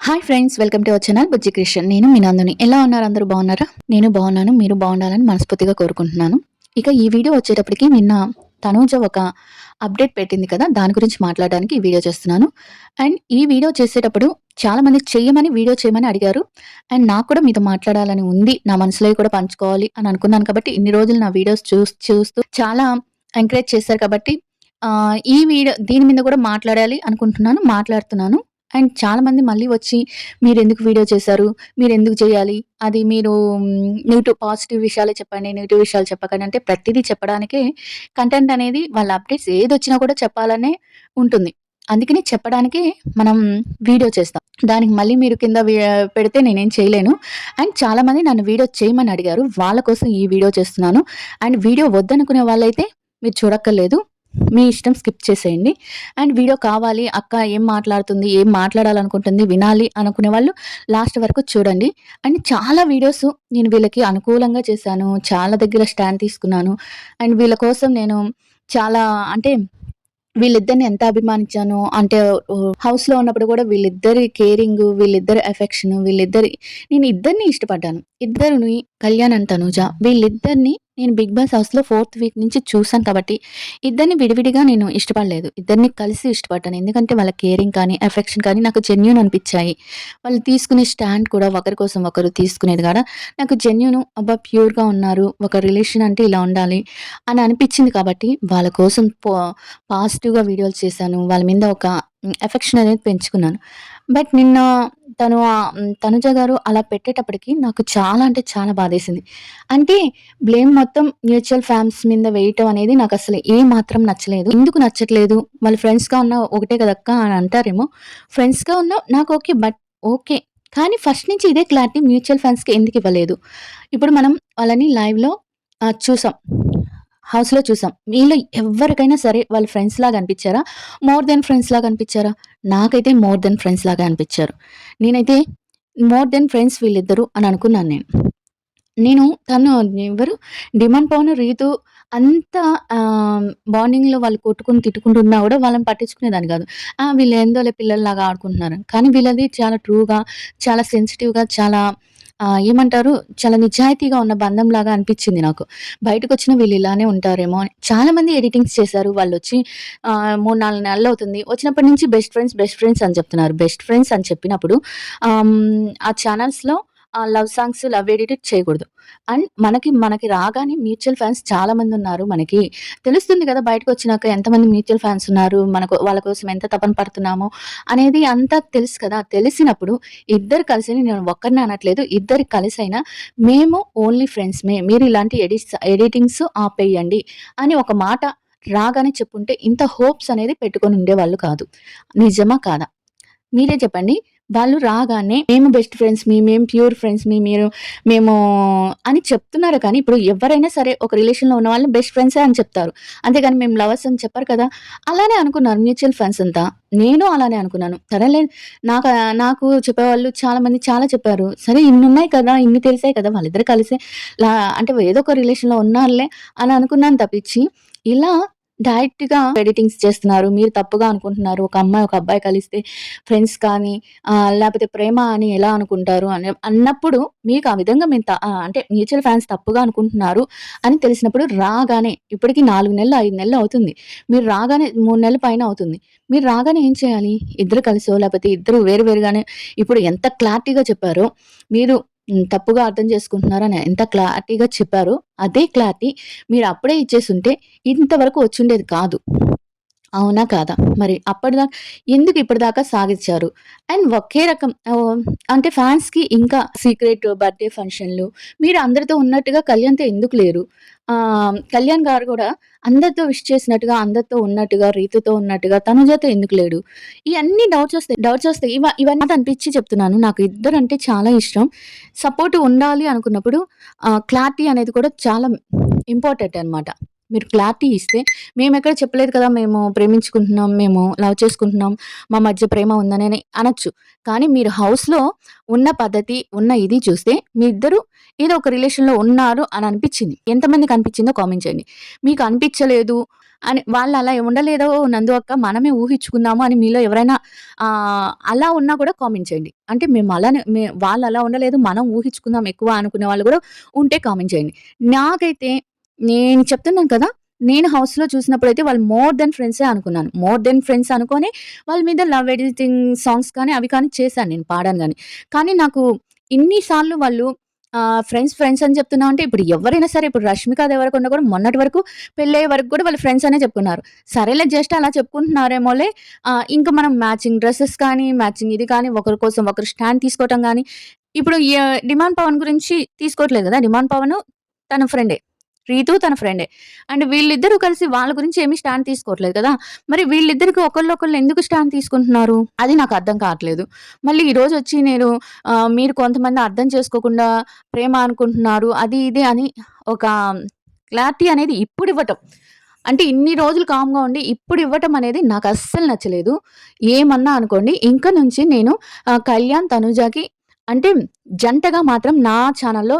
Hi friends, welcome to our channel Bujji Christian. నేను మీ నందుని. ఎలా ఉన్నారు? అందరూ బాగున్నారా? నేను బాగున్నాను. మీరు బాగుండాలని మనస్ఫూర్తిగా కోరుకుంటున్నాను. ఇక ఈ వీడియో వచ్చేటప్పటికి నిన్న తనూజ ఒక అప్డేట్ పెట్టింది కదా! దాని గురించి మాట్లాడడానికి ఈ వీడియో చేస్తున్నాను. అండ్ ఈ వీడియో చేసేటప్పుడు చాలామంది చెయ్యమని వీడియో చేయమని అడిగారు. అండ్ నాకు కూడా మీతో మాట్లాడాలని ఉంది. నా మనసులోయి కూడా పంచుకోవాలి అని అనుకున్నాను కాబట్టి ఇన్ని రోజులు నా వీడియోస్ చూస్తూ చాలా ఎంకరేజ్ చేశారు కాబట్టి ఈ వీడియో దీని మీద కూడా మాట్లాడాలి అనుకుంటున్నాను. మాట్లాడుతున్నాను. అండ్ చాలామంది మళ్ళీ వచ్చి మీరెందుకు వీడియో చేశారు? మీరెందుకు చేయాలి? అది మీరు నెగెటివ్ పాజిటివ్ విషయాలే చెప్పండి. నెగెటివ్ విషయాలు చెప్పకండి అంటే ప్రతిదీ చెప్పడానికే కంటెంట్ అనేది వాళ్ళ అప్డేట్స్ ఏదొచ్చినా కూడా చెప్పాలనే ఉంటుంది. అందుకని చెప్పడానికే మనం వీడియో చేస్తాం. దానికి మళ్ళీ మీరు కింద పెడితే నేనేం చేయలేను. అండ్ చాలామంది నన్ను వీడియో చేయమని అడిగారు. వాళ్ళ కోసం ఈ వీడియో చేస్తున్నాను. అండ్ వీడియో వద్దనుకునే వాళ్ళైతే మీరు చూడక్కర్లేదు. మీ ఇష్టం స్కిప్ చేసేయండి. అండ్ వీడియో కావాలి, అక్క ఏం మాట్లాడుతుంది, ఏం మాట్లాడాలనుకుంటుంది వినాలి అనుకునే వాళ్ళు లాస్ట్ వరకు చూడండి. అండ్ చాలా వీడియోస్ నేను వీళ్ళకి అనుకూలంగా చేశాను. చాలా దగ్గర స్టాండ్ తీసుకున్నాను. అండ్ వీళ్ళ కోసం నేను చాలా అంటే వీళ్ళిద్దరిని ఎంత అభిమానించానో అంటే హౌస్‌లో ఉన్నప్పుడు కూడా వీళ్ళిద్దరి కేరింగు, వీళ్ళిద్దరి ఎఫెక్షను, నేను ఇద్దరిని ఇష్టపడ్డాను. ఇద్దరిని కళ్యాణ్ అండ్ తనూజ వీళ్ళిద్దరిని నేను 'బిగ్ బాస్' హౌస్‌లో 4థ్ వీక్ నుంచి చూసాను కాబట్టి ఇద్దరిని విడివిడిగా నేను ఇష్టపడలేదు. ఇద్దరిని కలిసి ఇష్టపడ్డాను. ఎందుకంటే వాళ్ళ కేరింగ్ కానీ, ఎఫెక్షన్ కానీ నాకు జెన్యూన్ అనిపిచ్చాయి. వాళ్ళు తీసుకునే స్టాండ్ కూడా ఒకరి కోసం ఒకరు తీసుకునేది కూడా నాకు జెన్యూను అబ్బా! ప్యూర్‌గా ఉన్నారు. ఒక రిలేషన్ అంటే ఇలా ఉండాలి అని అనిపిచ్చింది కాబట్టి వాళ్ళ కోసం పాజిటివ్‌గా వీడియోలు చేశాను. వాళ్ళ మీద ఒక ఎఫెక్షన్ అనేది పెంచుకున్నాను. బట్ నిన్న తనుజ గారు అలా పెట్టేటప్పటికి నాకు చాలా అంటే చాలా బాధేసింది. అంటే బ్లేమ్ మొత్తం మ్యూచువల్ ఫ్యాన్స్ మీద వేయటం అనేది నాకసలు ఏమాత్రం నచ్చలేదు. ఎందుకు నచ్చట్లేదు? వాళ్ళు ఫ్రెండ్స్‌గా ఉన్నా ఒకటే కదక్కా అని అంటారేమో. ఫ్రెండ్స్‌గా ఉన్నా నాకు ఓకే. But okay. కానీ ఫస్ట్ నుంచి ఇదే క్లారిటీ మ్యూచువల్ ఫ్యాన్స్‌కి ఎందుకు ఇవ్వలేదు? ఇప్పుడు మనం వాళ్ళని లైవ్‌లో చూసాం. హౌస్‌లో చూసాం. మీలో ఎవ్వరికైనా సరే వాళ్ళు ఫ్రెండ్స్‌లాగా అనిపిచ్చారా? More than ఫ్రెండ్స్‌లాగా అనిపిచ్చారా? నాకైతే మోర్ దెన్ ఫ్రెండ్స్‌లాగా అనిపిచ్చారు. నేనైతే మోర్ దెన్ ఫ్రెండ్స్ వీళ్ళిద్దరు అని అనుకున్నాను నేను. నేను తను ఎవరు 'డిమాండ్ పవన్', 'రీతు' అంత బాండింగ్‌లో వాళ్ళు కొట్టుకొని, తిట్టుకుంటున్నా గూడా వాళ్ళని పట్టించుకునేదాన్ని గాదు. వీళ్ళేందోలే పిల్లల్లాగా ఆడుకుంటున్నారు. కానీ వీళ్ళది చాలా ట్రూగా, చాలా సెన్సిటివ్‌గా, చాలా ఏమంటారు చాలా నిజాయితీగా ఉన్న బంధంలాగా అనిపిచ్చింది నాకు. బయటకొచ్చినా వీళ్ళు ఇలానే ఉంటారేమో అని. చాలామంది ఎడిటింగ్స్ చేశారు. వాళ్ళొచ్చి 3, 4 నెలలవుతుంది. వచ్చినప్పటి నుంచి బెస్ట్ ఫ్రెండ్స్ అని చెప్తున్నారు. బెస్ట్ ఫ్రెండ్స్ అని చెప్పినప్పుడు ఆ ఛానల్స్‌లో లవ్ సాంగ్స్, లవ్ ఎడిట్ చేయకూడదు. అండ్ మనకి రాగానే మ్యూచువల్ ఫ్యాన్స్ చాలా మందున్నారు మనకి. తెలుస్తుంది కదా! బయటకొచ్చినాక ఎంతమంది మ్యూచువల్ ఫ్యాన్స్ ఉన్నారు. వాళ్ళ కోసం ఎంత తపన పడుతున్నామో అనేది అంతా తెలుసు కదా! తెలిసినప్పుడు ఇద్దరు కలిసి నేను ఒక్కరినే అనట్లేదు. ఇద్దరు కలిసైనా మేము ఓన్లీ ఫ్రెండ్స్‌మే. మీరు ఇలాంటి ఎడిటింగ్స్ ఆపేయండి అని ఒక మాట రాగానే చెప్పుంటే ఇంత హోప్స్ అనేది పెట్టుకొని ఉండేవాళ్ళు కాదు. నిజమా? కాదా? మీరే చెప్పండి. వాళ్ళు రాగానే మేము బెస్ట్ ఫ్రెండ్స్ మేము ప్యూర్ ఫ్రెండ్స్ మేము అని చెప్తున్నారు కానీ, ఇప్పుడు ఎవ్వరైనా సరే ఒక రిలేషన్‌లో ఉన్న వాళ్ళని బెస్ట్ ఫ్రెండ్సే అని చెప్తారు. అంతేగాని మేము లవర్స్ అని చెప్పరు కదా! అలానే అనుకున్నారు మ్యూచువల్ ఫ్రెండ్స్ అంతా. నేను అలానే అనుకున్నాను. సరేలే నాకు చెప్పేవాళ్ళు చాలామంది చాలా చెప్పారు. సరే ఇన్నున్నాయి కదా! ఇన్ని తెలిసాయి కదా! వాళ్ళిద్దరు కలిసే లా అంటే ఏదో ఒక రిలేషన్‌లో ఉన్నారులే అని అనుకున్నాను తప్పించి, ఇలా డైరెక్ట్‌గా ఎడిటింగ్స్ చేస్తున్నారు. మీరు తప్పుగా అనుకుంటున్నారు. ఒక అమ్మాయి, ఒక అబ్బాయి కలిస్తే ఫ్రెండ్స్ కానీ లేపోతే ప్రేమ అని ఎలా అనుకుంటారు అన్నప్పుడు మీకు ఆ విధంగా అంటే మ్యూచువల్ ఫ్యాన్స్ తప్పుగా అనుకుంటున్నారు అని తెలిసినప్పుడు రాగానే ఇప్పటికి 4 నెలలు, 5 నెలలు అవుతుంది. మీరు రాగానే 3 నెలల పైన అవుతుంది. మీరు రాగానే ఏం చేయాలి? ఇద్దరు కలిసో లేపోతే ఇద్దరు వేరు వేరుగానే ఇప్పుడు ఎంత క్లారిటీగా చెప్పారో మీరు తప్పుగా అర్థం చేసుకుంటున్నారని ఎంత క్లారిటీగా చెప్పారో అదే క్లారిటీ మీరు అప్పుడే ఇచ్చేసుంటే ఇంతవరకు వచ్చుండేది కాదు. అవునా? కాదా? మరి అప్పటిదాకా ఎందుకు ఇప్పటిదాకా సాగిచ్చారు? అండ్ ఒకే రకం అంటే ఫ్యాన్స్‌కి ఇంకా సీక్రెట్ బర్త్‌డే ఫంక్షన్‌లు మీరు అందరితో ఉన్నట్టుగా కళ్యాణ్‌తో ఎందుకు లేరు? కళ్యాణ్ గారు గూడా అందరితో విష్ చేసినట్టుగా, అందరితో ఉన్నట్టుగా, రీతుతో ఉన్నట్టుగా తనుజతో ఎందుకు లేడు? ఇయన్నీ డౌట్స్ ఒస్తాయి. ఇవన్నీ అనిపిచ్చి చెప్తున్నాను. నాకు ఇద్దరంటే చాలా ఇష్టం. సపోర్ట్ ఉండాలి అనుకున్నప్పుడు క్లారిటీ అనేది కూడా చాలా ఇంపార్టెంట్ అన్నమాట. మీరు క్లారిటీ ఇస్తే మేమెక్కడ చెప్పలేదు కదా! మేము ప్రేమించుకుంటున్నాం, మేము లవ్ చేసుకుంటున్నాం, మా మధ్య ప్రేమ ఉందని అనొచ్చు. కానీ మీరు హౌస్‌లో ఉన్న పద్ధతి, ఉన్న ఇది చూస్తే మీ ఇద్దరు ఏదో ఒక రిలేషన్‌లో ఉన్నారు అని అనిపిచ్చింది. ఎంతమందికి అనిపిచ్చిందో కామెంట్ చేయండి. మీకు అనిపిచ్చలేదు అని వాళ్ళు అలా ఉండలేదో నందు అక్క మనమే ఊహించుకున్నాము అని మీలో ఎవరైనా అలా ఉన్నా కూడా కామెంట్ చేయండి. అంటే మేము అలానే వాళ్ళు అలా ఉండలేదు మనం ఊహించుకుందాం ఎక్కువ అనుకునే వాళ్ళు కూడా ఉంటే కామెంట్ చేయండి. నాకైతే నేను చెప్తున్నాను కదా! నేను హౌస్‌లో చూసినప్పుడైతే వాళ్ళు మోర్ దెన్ ఫ్రెండ్సే అనుకున్నాను. మోర్ దెన్ ఫ్రెండ్స్ అనుకోని వాళ్ళ మీద లవ్ ఎడిటింగ్ సాంగ్స్ కానీ, అవి కానీ చేశాను నేను పాడాను గాని. కానీ నాకు ఇన్ని సార్లు వాళ్ళు ఫ్రెండ్స్, ఫ్రెండ్స్ అని చెప్తున్నావు అంటే ఇప్పుడు ఎవరైనా సరే ఇప్పుడు 'రష్మిక దేవరకొండ' కూడా మొన్నటి వరకు పెళ్ళయ్యే వరకు కూడా వాళ్ళు ఫ్రెండ్స్ అనే చెప్పుకున్నారు. సరేలే జస్ట్ అలా చెప్పుకుంటున్నారేమోలే ఇంక మనం మ్యాచింగ్ డ్రెసెస్ కానీ, మ్యాచింగ్ ఇది కానీ, ఒకరి కోసం ఒకరు స్టాండ్ తీసుకోవటం గానీ, ఇప్పుడు 'డిమాండ్ పవన్' గురించి తీసుకోవట్లేదు కదా! 'డిమాండ్ పవన్' తన ఫ్రెండే. రీతు తన ఫ్రెండే. అండ్ వీళ్ళిద్దరూ కలిసి వాళ్ళ గురించి ఏమి స్టాండ్ తీసుకోవట్లేదు కదా! మరి వీళ్ళిద్దరికి ఒకళ్ళొకళ్ళు ఎందుకు స్టాండ్ తీసుకుంటున్నారు? అది నాకు అర్థం కావట్లేదు. మళ్ళీ ఈరోజొచ్చి నేను మీరు కొంతమంది అర్థం చేసుకోకుండా ప్రేమ అనుకుంటున్నారు. అది ఇది అని ఒక క్లారిటీ అనేది ఇప్పుడివ్వటం. అంటే ఇన్ని రోజులు కామ్‌గా ఉండి ఇప్పుడివ్వటం అనేది నాకస్సలు నచ్చలేదు. ఏమన్నా అనుకోండి. ఇంక నుంచి నేను కళ్యాణ్, తనూజకి అంటే జంటగా మాత్రం నా ఛానెల్‌లో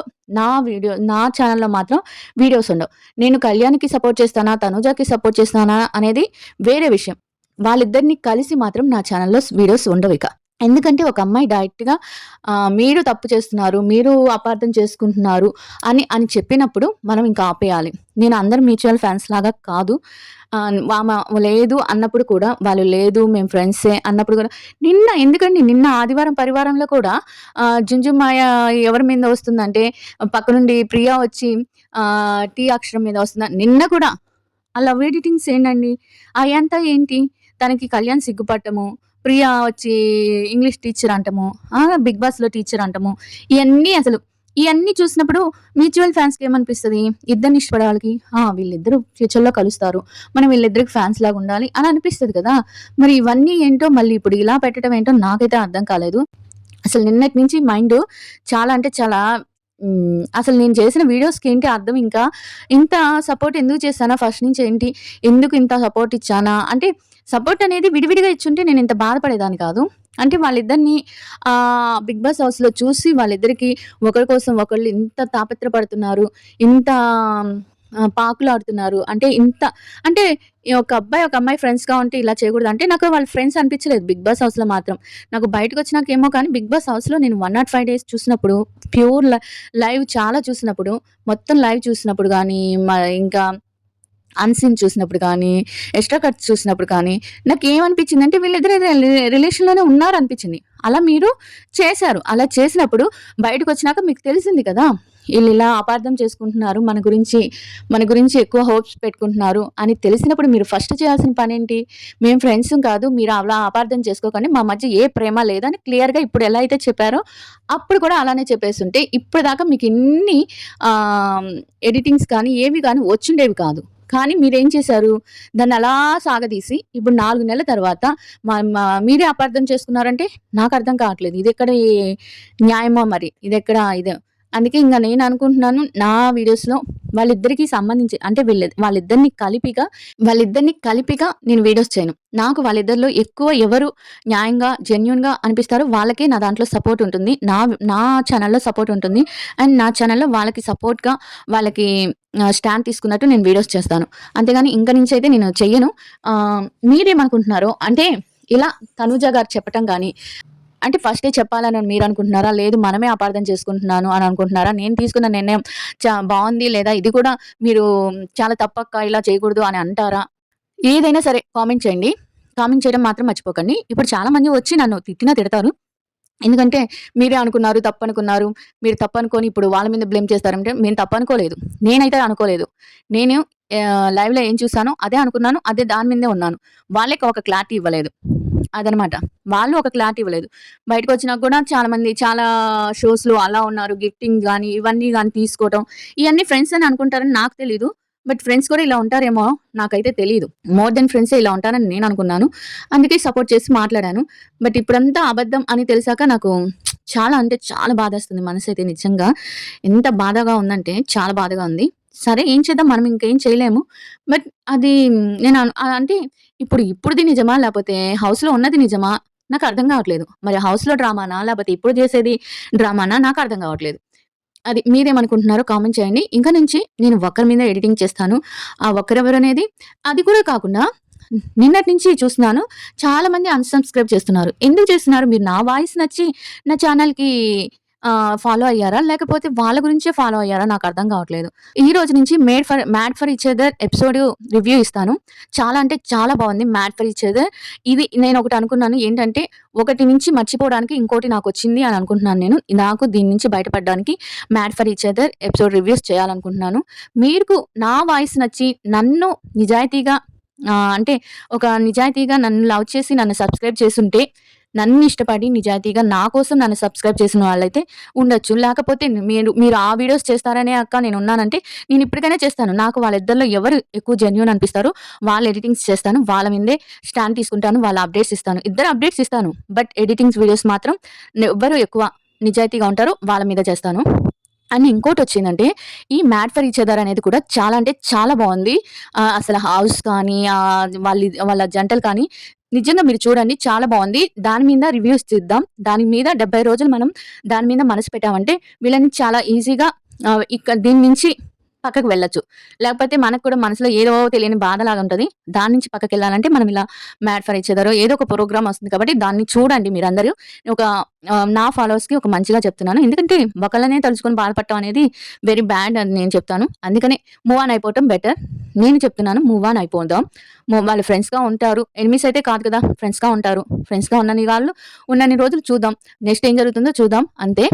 మాత్రం వీడియోస్ ఉండవు. నేను కళ్యాణ్‌కి సపోర్ట్ చేస్తానా, తనూజకి సపోర్ట్ చేస్తానా అనేది వేరే విషయం. వాళ్ళిద్దరిని కలిసి మాత్రం నా ఛానెల్‌లో వీడియోస్ ఉండవిక. ఎందుకంటే ఒక అమ్మాయి డైరెక్ట్‌గా మీరు తప్పు చేస్తున్నారు, మీరు అపార్థం చేసుకుంటున్నారు అని చెప్పినప్పుడు మనం ఇంక ఆపేయాలి. నేను అందరు మ్యూచువల్ ఫ్యాన్స్ లాగా కాదు. లేదు అన్నప్పుడు కూడా వాళ్ళు లేదు మేము ఫ్రెండ్సే అన్నప్పుడు కూడా ఎందుకండి నిన్న ఆదివారం పరివారంలో కూడా 'జుంజుమాయ' ఎవరి మీద వస్తుందంటే పక్క నుండి ప్రియా వచ్చి 'టీ' అక్షరం మీద వస్తుందా నిన్న కూడా ఆ లవ్ ఎడిటింగ్స్ ఏంటండి? అయంతా ఏంటి? తనకి కళ్యాణ్ సిగ్గుపడటము, ప్రియా వచ్చి ఇంగ్లీష్ టీచర్ అంటము, 'బిగ్ బాస్‌లో' టీచర్ అంటము, ఇయన్నీ చూసినప్పుడు మ్యూచువల్ ఫ్యాన్స్‌కి ఏమనిపిస్తది? ఇద్దరిని ఇష్టపడే వాళ్ళకి వీళ్ళిద్దరూ ఫ్యూచర్‌లో కలుస్తారు. మనం వీళ్ళిద్దరికి ఫ్యాన్స్ లాగా ఉండాలి అని అనిపిస్తది కదా! మరి ఇవన్నీ ఏంటో మళ్ళీ ఇప్పుడు ఇలా పెట్టడం ఏంటో నాకైతే అర్థం కాలేదు. అసలు నిన్నటి నుంచి మైండు చాలా అంటే చాలా అసలు నేను చేసిన వీడియోస్‌కి ఏంటి అర్థం ఇంకా? ఇంత సపోర్ట్ ఎందుకు చేశానా ఫస్ట్ నుంచి ఏంటి? ఎందుకు ఇంత సపోర్ట్ ఇచ్చానా? అంటే సపోర్ట్ అనేది విడివిడిగా ఇచ్చుంటే నేను ఇంత బాధపడేదాన్ని కాదు. అంటే వాళ్ళిద్దరిని 'బిగ్ బాస్' హౌస్‌లో చూసి వాళ్ళిద్దరికీ ఒకరి కోసం ఒకళ్ళు ఇంత తాపత్రపడుతున్నారు. ఇంత పాకులాడుతున్నారు. అంటే ఒక అబ్బాయి, ఒక అమ్మాయి ఫ్రెండ్స్‌గా ఉంటే ఇలా చేయకూడదు. అంటే నాకు వాళ్ళు ఫ్రెండ్స్ అనిపించలేదు 'బిగ్ బాస్' హౌస్‌లో మాత్రం. నాకు బయటకొచ్చినాకేమో కానీ 'బిగ్ బాస్' హౌస్‌లో నేను 105 డేస్ చూసినప్పుడు ప్యూర్ లైవ్ చాలా చూసినప్పుడు, మొత్తం లైవ్ చూసినప్పుడు గానీ, ఇంకా అన్‌సీన్ చూసినప్పుడు కానీ, ఎక్స్‌ట్రా కట్స్ చూసినప్పుడు కానీ, నాకేమనిపించిందంటే వీళ్ళిద్దరు ఏదో రిలేషన్‌లోనే ఉన్నారనిపించింది. అలా మీరు చేశారు. అలా చేసినప్పుడు బయటకొచ్చినాక మీకు తెలిసింది కదా! ఈళ్ళిలా అపార్థం చేసుకుంటున్నారు. మన గురించి ఎక్కువ హోప్స్ పెట్టుకుంటున్నారు అని తెలిసినప్పుడు మీరు ఫస్ట్ చేయాల్సిన పనేంటి? మేము ఫ్రెండ్సుం కాదు. మీరు అలా అపార్థం చేసుకోకండి. మా మధ్య ఏ ప్రేమ లేదని క్లియర్‌గా ఇప్పుడు ఎలా అయితే చెప్పారో, అప్పుడు కూడా అలానే చెప్పేసుంటే ఇప్పటిదాకా మీకిన్ని ఎడిటింగ్స్ కానీ, ఏవి గానీ వచ్చుండేవి కాదు. కానీ మీరేం చేశారు? దాన్నలా సాగదీసి ఇప్పుడు 4 నెలల తర్వాత మ మ మీరే అపార్థం చేసుకున్నారంటే నాకర్థం కావట్లేదు. ఇదెక్కడి న్యాయమో మరి? ఇదెక్కడ ఇదో అందుకే ఇంగ నేననుకుంటున్నాను నా వీడియోస్‌లో వాళ్ళిద్దరికీ సంబంధించి అంటే వాళ్ళిద్దరిని కలిపిగా నేను వీడియోస్ చేయను. నాకు వాళ్ళిద్దరిలో ఎక్కువ ఎవరు న్యాయంగా, జెన్యూన్‌గా అనిపిస్తారో వాళ్ళకే నా దాంట్లో సపోర్ట్ ఉంటుంది. నా ఛానెల్‌లో సపోర్ట్ ఉంటుంది. అండ్ నా ఛానెల్‌లో వాళ్ళకి సపోర్ట్‌గా వాళ్ళకి స్టాండ్ తీసుకున్నట్టు నేను వీడియోస్ చేస్తాను. అంతేగాని ఇంక నుంచయితే నేను చెయ్యను. మీరేమనుకుంటున్నారో అంటే ఇలా తనూజ గారు చెప్పటం గాని అంటే ఫస్టే చెప్పాలని మీరనుకుంటున్నారా? లేదు మనమే అపార్థం చేసుకుంటున్నాను అని అనుకుంటున్నారా? నేను తీసుకున్న నిర్ణయం బావుంది లేదా ఇది కూడా మీరు చాలా తప్పక్క ఇలా చేయకూడదు అని అంటారా? ఏదైనా సరే కామెంట్ చేయండి. కామెంట్ చేయడం మాత్రం మర్చిపోకండి. ఇప్పుడు చాలా మంది వచ్చి నన్ను తిట్టినా తిడతారు. ఎందుకంటే మీరే అనుకున్నారు, తప్పనుకున్నారు. మీరు తప్పనుకోని ఇప్పుడు వాళ్ళ మీద బ్లేమ్ చేస్తారంటే నేను తప్పనుకోలేదు. నేనైతే అనుకోలేదు. నేను లైవ్‌లో ఏం చూసానో అదే అనుకున్నాను. అదే దాని మీదే ఉన్నాను. వాళ్ళకి ఒక క్లారిటీ ఇవ్వలేదు. అదనమాట. వాళ్ళు ఒక క్లారిటీ ఇవ్వలేదు. బయటకొచ్చినాక గూడా చాలా షోస్‌లో అలా ఉన్నారు. గిఫ్టింగ్ గాని, ఇవన్నీ గాని తీసుకోవటం. ఇయన్నీ ఫ్రెండ్స్ అని అనుకుంటారని నాకు తెలీదు. బట్ ఫ్రెండ్స్ కూడా ఇలా ఉంటారేమో నాకైతే తెలీదు. మోర్ దెన్ ఫ్రెండ్సే ఇలా ఉంటారని నేననుకున్నాను. అందుకే సపోర్ట్ చేసి మాట్లాడాను. బట్ ఇప్పుడంతా అబద్ధం అని తెలిసాక నాకు చాలా అంటే చాలా బాధేస్తుంది మనసైతే నిజంగా. ఎంత బాధగా ఉందంటే చాలా బాధగా ఉంది. సరే ఏం చేద్దాం మనం ఇంకేం చేయలేము. బట్ అది నేను అంటే ఇప్పుడుది నిజమా? లేపోతే హౌస్‌లో ఉన్నది నిజమా? నాకర్థం గావట్లేదు. మరి హౌస్‌లో డ్రామానా? లేపోతే ఇప్పుడు జేసేది డ్రామానా? నాకర్థం గావట్లేదు. అది మీరేమనుకుంటున్నారో కామెంట్ చేయండి. ఇంక నుంచి నేను ఒకరి మీద ఎడిటింగ్ చేస్తాను. ఆ ఒకరెవరనేది అది కూడా కాకుండా నిన్నటి నుంచి చూస్తున్నాను చాలామంది అన్‌సబ్‌స్క్రైబ్ చేస్తున్నారు. ఎందుకు చేస్తున్నారు? మీరు నా వాయిస్ నచ్చి నా ఛానెల్‌కి ఫాలో అయ్యారా? లేకపోతే వాళ్ళ గురించే ఫాలో అయ్యారా? నాకర్థం కావట్లేదు. ఈ రోజు నుంచి 'mad for each other' episode review ఇస్తాను. చాలా అంటే చాలా బావుంది 'మ్యాడ్ ఫర్ ఈచ్ అదర్'. ఇది నేనొకటి అనుకున్నాను ఏంటంటే, ఒకటి నుంచి మర్చిపోవడానికి ఇంకోటి నాకొచ్చింది అని అనుకుంటున్నాను నేను. నాకు దీని నుంచి బయటపడడానికి 'mad for each other' episode reviews చేయాలనుకుంటున్నాను. మీకు నా వాయిస్ నచ్చి నన్ను నిజాయితీగా అంటే ఒక నిజాయితీగా నన్ను లవ్ చేసి నన్ను సబ్‌స్క్రైబ్ చేసుంటే, నన్ను ఇష్టపడి నిజాయితీగా నా కోసం నన్ను సబ్‌స్క్రైబ్ చేసిన వాళ్ళైతే ఉండొచ్చు. లేకపోతే మీరు ఆ వీడియోస్ చేస్తారనే అక్క నేనున్నానంటే, నేనిప్పటికైనా చేస్తాను. నాకు వాళ్ళిద్దరిలో ఎవరు ఎక్కువ జెన్యూన్ అనిపిస్తారో వాళ్ళ ఎడిటింగ్స్ చేస్తాను. వాళ్ళ మీదే స్టాండ్ తీసుకుంటాను. వాళ్ళ అప్డేట్స్ ఇస్తాను. ఇద్దరు అప్డేట్స్ ఇస్తాను. బట్ ఎడిటింగ్స్ వీడియోస్ మాత్రం ఎవ్వరు ఎక్కువ నిజాయితీగా ఉంటారో వాళ్ళ మీద చేస్తాను. అండ్ ఇంకోటొచ్చిందంటే, ఈ 'మ్యాడ్ ఫర్ ఈచ్ అదర్' అనేది కూడా చాలా అంటే చాలా బావుంది. అసల హౌస్ కానీ వాళ్ళ జంటలు కానీ నిజంగా మీరు చూడండి చాలా బావుంది. దాని మీద రివ్యూస్ తీద్దాం. దాని మీద 70 రోజులు మనం దాని మీద మనసు పెట్టామంటే వీళ్ళని చాలా ఈజీగా దీని నుంచి పక్కకు వెళ్ళొచ్చు. లేకపోతే మనకు కూడా మనసులో ఏదో తెలియని బాధలాగా ఉంటది. దాని నుంచి పక్కకెళ్ళాలంటే మనం ఇలా 'మ్యాడ్ ఫర్ ఈచ్ అదర్' ఏదో ఒక ప్రోగ్రామ్ వస్తుంది కాబట్టి దాన్ని చూడండి మీరందరూ. ఒక నా ఫాలోవర్స్‌కి ఒక మంచిగా చెప్తున్నాను. ఎందుకంటే ఒకళ్ళనే తలుచుకొని బాధపడటం అనేది వెరీ బ్యాడ్ అని నేను చెప్తాను. అందుకనే మూవ్ ఆన్ అయిపోవటం బెటర్. నేను చెప్తున్నాను మూవ్ ఆన్ అయిపోదాం. వాళ్ళు ఫ్రెండ్స్‌గా ఉంటారు. ఎనిమీస్ అయితే కాదు కదా! ఫ్రెండ్స్‌గా ఉంటారు. ఫ్రెండ్స్‌గా ఉన్నన్ని రోజులు చూద్దాం. నెక్స్ట్ ఏం జరుగుతుందో చూద్దాం అంతే.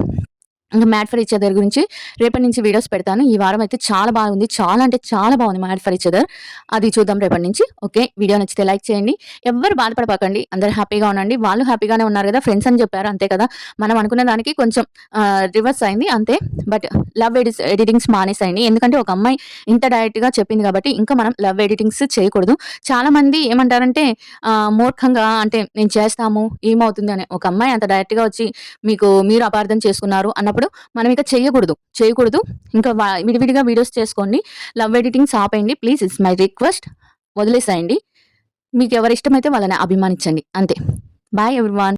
ఇంక 'మ్యాడ్ ఫర్ ఈచ్ అదర్' గురించి రేపటి నుంచి వీడియోస్ పెడతాను. ఈ వారం అయితే చాలా బాగుంది. చాలా అంటే చాలా బాగుంది 'మ్యాడ్ ఫర్ ఈచ్ అదర్'. అది చూద్దాం రేపటి నుంచి. ఓకే. వీడియో నచ్చితే లైక్ చేయండి. ఎవ్వరు బాధపడపాకండి. అందరూ హ్యాపీగా ఉండండి. వాళ్ళు హ్యాపీగానే ఉన్నారు గదా! ఫ్రెండ్స్ అని చెప్పారు అంతే కదా! మనం అనుకున్న దానికి కొంచెం రివర్స్ అయింది అంతే. బట్ లవ్ ఎడిటింగ్స్ మానేసేయండి. ఎందుకంటే ఒక అమ్మాయి ఇంత డైరెక్ట్‌గా చెప్పింది కాబట్టి ఇంకా మనం లవ్ ఎడిటింగ్స్ చేయకూడదు. చాలామంది ఏమంటారంటే మూర్ఖంగా అంటే నేను చేస్తాము ఏమవుతుంది అని. ఒక అమ్మాయి అంత డైరెక్ట్‌గా వచ్చి మీరు అపార్థం చేసుకున్నారు అన్నప్పుడు మనం ఇక చేయకూడదు. ఇంకా విడివిడిగా వీడియోస్ చేసుకోండి. లవ్ ఎడిటింగ్స్ ఆపేయండి. Please it's my request. వదిలేసేయండి. మీకెవరిష్టమైతే వాళ్ళని అభిమానించండి. అంతే. Bye everyone.